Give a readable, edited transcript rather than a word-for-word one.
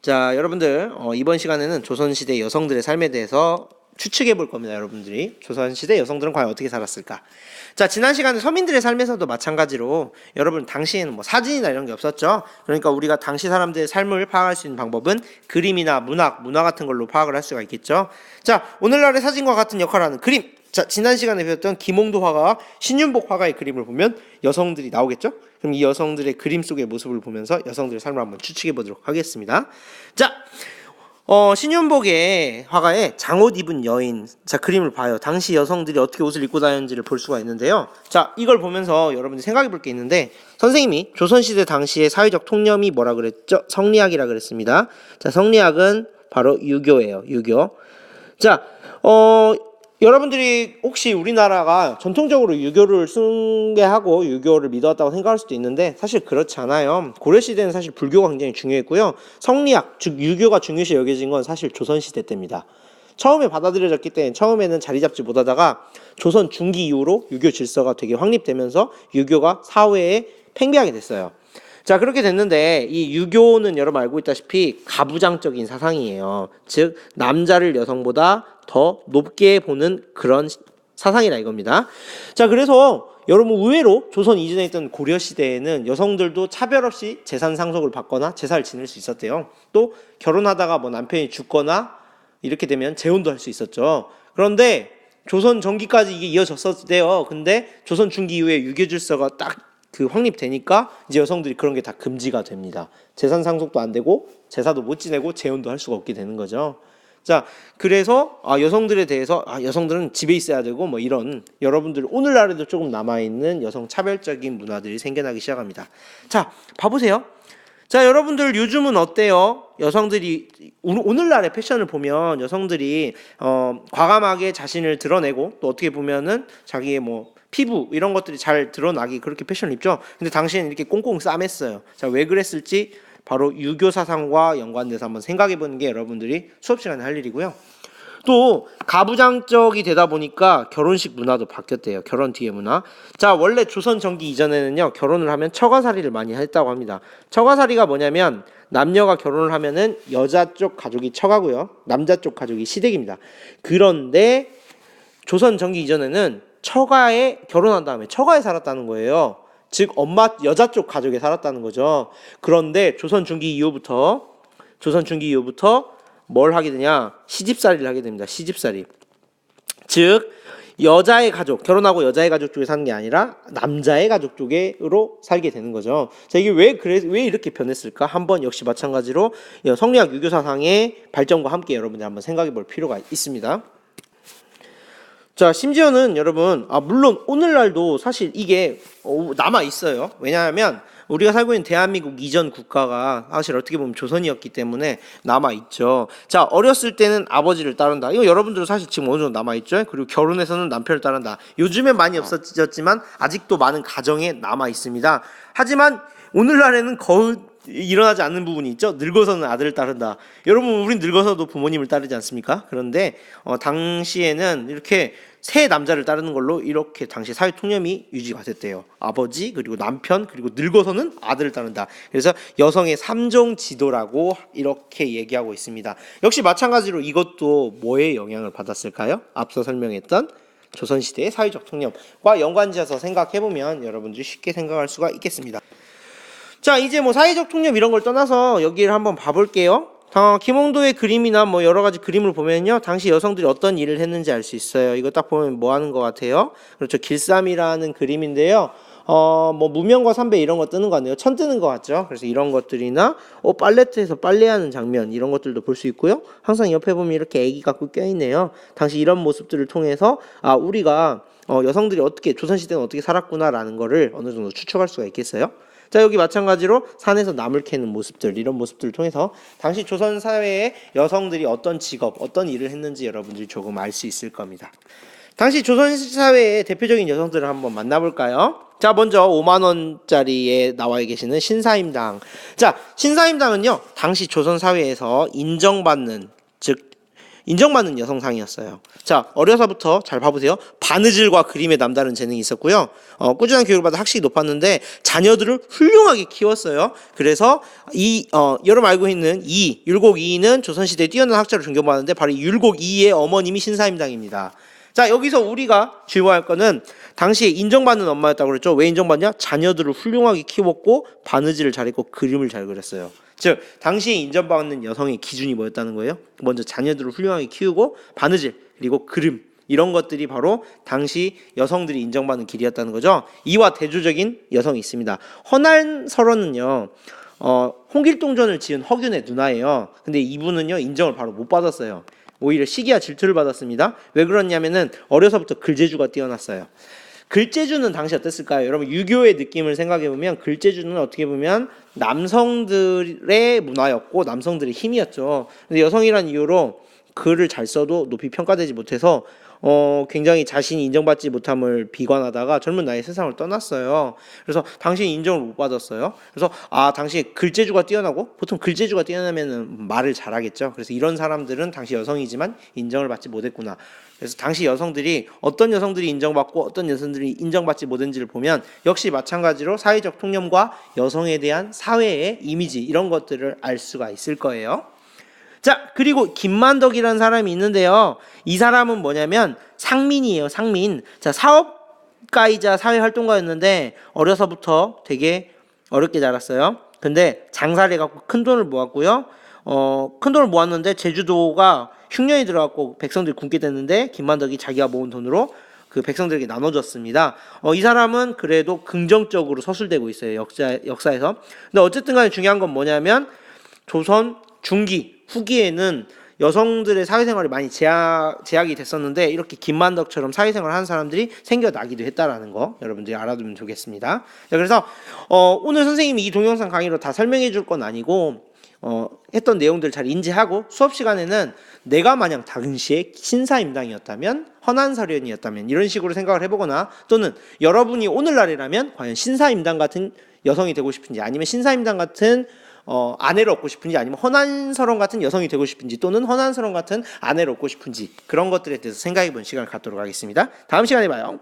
자, 여러분들 이번 시간에는 조선시대 여성들의 삶에 대해서 추측해 볼 겁니다. 여러분들이 조선시대 여성들은 과연 어떻게 살았을까? 자, 지난 시간에 서민들의 삶에서도 마찬가지로 여러분 당시에는 뭐 사진이나 이런 게 없었죠. 그러니까 우리가 당시 사람들의 삶을 파악할 수 있는 방법은 그림이나 문화 같은 걸로 파악을 할 수가 있겠죠. 자, 오늘날의 사진과 같은 역할을 하는 그림. 자, 지난 시간에 배웠던 김홍도 화가와 신윤복 화가의 그림을 보면 여성들이 나오겠죠? 그럼 이 여성들의 그림 속의 모습을 보면서 여성들의 삶을 한번 추측해 보도록 하겠습니다. 자, 신윤복의 화가의 장옷 입은 여인. 자, 그림을 봐요. 당시 여성들이 어떻게 옷을 입고 다녔는지를 볼 수가 있는데요. 자, 이걸 보면서 여러분들이 생각해 볼 게 있는데, 선생님이 조선시대 당시의 사회적 통념이 뭐라 그랬죠? 성리학이라 그랬습니다. 자, 성리학은 바로 유교예요. 유교. 자, 여러분들이 혹시 우리나라가 전통적으로 유교를 숭배하고 유교를 믿어왔다고 생각할 수도 있는데 사실 그렇지 않아요. 고려시대는 사실 불교가 굉장히 중요했고요. 성리학, 즉 유교가 중요시 여겨진 건 사실 조선시대 때입니다. 처음에 받아들여졌기 때문에 처음에는 자리 잡지 못하다가 조선 중기 이후로 유교 질서가 되게 확립되면서 유교가 사회에 팽배하게 됐어요. 자, 그렇게 됐는데 이 유교는 여러분 알고 있다시피 가부장적인 사상이에요. 즉 남자를 여성보다 더 높게 보는 그런 사상이라 이겁니다. 자, 그래서 여러분 의외로 조선 이전에 있던 고려 시대에는 여성들도 차별 없이 재산 상속을 받거나 제사를 지낼 수 있었대요. 또 결혼하다가 뭐 남편이 죽거나 이렇게 되면 재혼도 할 수 있었죠. 그런데 조선 전기까지 이게 이어졌었대요. 근데 조선 중기 이후에 유교 질서가 딱 확립되니까 이제 여성들이 그런 게 다 금지가 됩니다. 재산 상속도 안 되고 제사도 못 지내고 재혼도 할 수가 없게 되는 거죠. 자, 그래서 여성들에 대해서 여성들은 집에 있어야 되고 뭐 이런 여러분들 오늘날에도 조금 남아있는 여성 차별적인 문화들이 생겨나기 시작합니다. 자, 봐보세요. 자, 여러분들 요즘은 어때요? 여성들이 오늘날의 패션을 보면 여성들이 과감하게 자신을 드러내고 또 어떻게 보면은 자기의 뭐 피부 이런 것들이 잘 드러나기 그렇게 패션을 입죠. 근데 당시에는 이렇게 꽁꽁 싸맸어요. 자, 왜 그랬을지 바로 유교 사상과 연관돼서 한번 생각해 보는 게 여러분들이 수업 시간에 할 일이고요. 또 가부장적이 되다 보니까 결혼식 문화도 바뀌었대요. 결혼 뒤의 문화. 자, 원래 조선 전기 이전에는요, 결혼을 하면 처가살이를 많이 했다고 합니다. 처가살이가 뭐냐면 남녀가 결혼을 하면은 여자 쪽 가족이 처가고요, 남자 쪽 가족이 시댁입니다. 그런데 조선 전기 이전에는 처가에 결혼한 다음에 처가에 살았다는 거예요. 즉 엄마 여자 쪽 가족에 살았다는 거죠. 그런데 조선 중기 이후부터 뭘 하게 되냐? 시집살이를 하게 됩니다. 시집살이. 즉 여자의 가족, 결혼하고 여자의 가족 쪽에 사는 게 아니라 남자의 가족 쪽으로 살게 되는 거죠. 자, 이게 왜 이렇게 변했을까? 한번 역시 마찬가지로 성리학 유교 사상의 발전과 함께 여러분들 한번 생각해 볼 필요가 있습니다. 자, 심지어는 여러분, 물론 오늘날도 사실 이게 남아 있어요. 왜냐하면 우리가 살고 있는 대한민국 이전 국가가 사실 어떻게 보면 조선이었기 때문에 남아 있죠. 자, 어렸을 때는 아버지를 따른다. 이거 여러분들도 사실 지금 어느 정도 남아 있죠. 그리고 결혼해서는 남편을 따른다. 요즘엔 많이 없어졌지만 아직도 많은 가정에 남아 있습니다. 하지만 오늘날에는 거의 일어나지 않는 부분이 있죠. 늙어서는 아들을 따른다. 여러분, 우린 늙어서도 부모님을 따르지 않습니까? 그런데 당시에는 이렇게 새 남자를 따르는 걸로 이렇게 당시 사회 통념이 유지가 됐대요. 아버지, 그리고 남편, 그리고 늙어서는 아들을 따른다. 그래서 여성의 3종 지도라고 이렇게 얘기하고 있습니다. 역시 마찬가지로 이것도 뭐에 영향을 받았을까요? 앞서 설명했던 조선시대의 사회적 통념과 연관지어서 생각해보면 여러분들이 쉽게 생각할 수가 있겠습니다. 자, 이제 뭐 사회적 통념 이런 걸 떠나서 여기를 한번 봐볼게요. 김홍도의 그림이나 뭐 여러 가지 그림을 보면요, 당시 여성들이 어떤 일을 했는지 알 수 있어요. 이거 딱 보면 뭐 하는 것 같아요? 그렇죠. 길쌈이라는 그림인데요. 뭐 무명과 삼배 이런 거 뜨는 거 같네요. 천 뜨는 것 같죠. 그래서 이런 것들이나 빨래터에서 빨래하는 장면 이런 것들도 볼 수 있고요. 항상 옆에 보면 이렇게 애기 갖고 껴있네요. 당시 이런 모습들을 통해서 우리가 여성들이 어떻게 조선시대는 어떻게 살았구나라는 거를 어느 정도 추측할 수가 있겠어요. 자, 여기 마찬가지로 산에서 나물 캐는 모습들, 이런 모습들을 통해서 당시 조선 사회의 여성들이 어떤 직업, 어떤 일을 했는지 여러분들이 조금 알 수 있을 겁니다. 당시 조선 사회의 대표적인 여성들을 한번 만나볼까요? 자, 먼저 5만 원짜리에 나와 계시는 신사임당. 자, 신사임당은요, 당시 조선 사회에서 인정받는, 즉 인정받는 여성상이었어요. 자, 어려서부터 잘 봐보세요. 바느질과 그림에 남다른 재능이 있었고요. 꾸준한 교육을 받아 학식이 높았는데 자녀들을 훌륭하게 키웠어요. 그래서 여러분 알고 있는 율곡 이이는 조선시대에 뛰어난 학자로 존경받았는데 바로 이 율곡 이이의 어머님이 신사임당입니다. 자, 여기서 우리가 주의할 거는 당시에 인정받는 엄마였다고 그랬죠. 왜 인정받냐? 자녀들을 훌륭하게 키웠고 바느질을 잘했고 그림을 잘 그렸어요. 즉 당시에 인정받는 여성의 기준이 뭐였다는 거예요? 먼저 자녀들을 훌륭하게 키우고 바느질 그리고 그림 이런 것들이 바로 당시 여성들이 인정받는 길이었다는 거죠. 이와 대조적인 여성이 있습니다. 허난설원은요. 홍길동전을 지은 허균의 누나예요. 근데 이분은요 인정을 바로 못 받았어요. 오히려 시기와 질투를 받았습니다. 왜 그러냐면은 어려서부터 글재주가 뛰어났어요. 글재주는 당시 어땠을까요? 여러분 유교의 느낌을 생각해보면 글재주는 어떻게 보면 남성들의 문화였고 남성들의 힘이었죠. 근데 여성이란 이유로 글을 잘 써도 높이 평가되지 못해서 굉장히 자신이 인정받지 못함을 비관하다가 젊은 나이에 세상을 떠났어요. 그래서 당신이 인정을 못 받았어요. 그래서 당신이 글재주가 뛰어나고 보통 글재주가 뛰어나면 말을 잘하겠죠. 그래서 이런 사람들은 당시 여성이지만 인정을 받지 못했구나. 그래서 당시 여성들이 어떤 여성들이 인정받고 어떤 여성들이 인정받지 못했는지를 보면 역시 마찬가지로 사회적 통념과 여성에 대한 사회의 이미지 이런 것들을 알 수가 있을 거예요. 자, 그리고 김만덕이라는 사람이 있는데요. 이 사람은 뭐냐면 상민이에요. 상민. 자, 사업가이자 사회활동가였는데 어려서부터 되게 어렵게 자랐어요. 근데 장사를 해갖고 큰 돈을 모았고요. 큰 돈을 모았는데 제주도가 흉년이 들어갖고 백성들이 굶게 됐는데 김만덕이 자기가 모은 돈으로 그 백성들에게 나눠줬습니다. 이 사람은 그래도 긍정적으로 서술되고 있어요. 역사에서. 근데 어쨌든 간에 중요한 건 뭐냐면 조선 중기 후기에는 여성들의 사회생활이 많이 제약이 됐었는데 이렇게 김만덕처럼 사회생활을 하는 사람들이 생겨나기도 했다라는 거 여러분들이 알아두면 좋겠습니다. 자, 그래서 오늘 선생님이 이 동영상 강의로 다 설명해 줄 건 아니고 했던 내용들을 잘 인지하고 수업 시간에는 내가 만약 당시에 신사임당이었다면 허난설연이었다면 이런 식으로 생각을 해보거나 또는 여러분이 오늘날이라면 과연 신사임당 같은 여성이 되고 싶은지 아니면 신사임당 같은 아내를 얻고 싶은지 아니면 허난설원 같은 여성이 되고 싶은지 또는 허난설원 같은 아내를 얻고 싶은지 그런 것들에 대해서 생각해 본 시간을 갖도록 하겠습니다. 다음 시간에 봐요.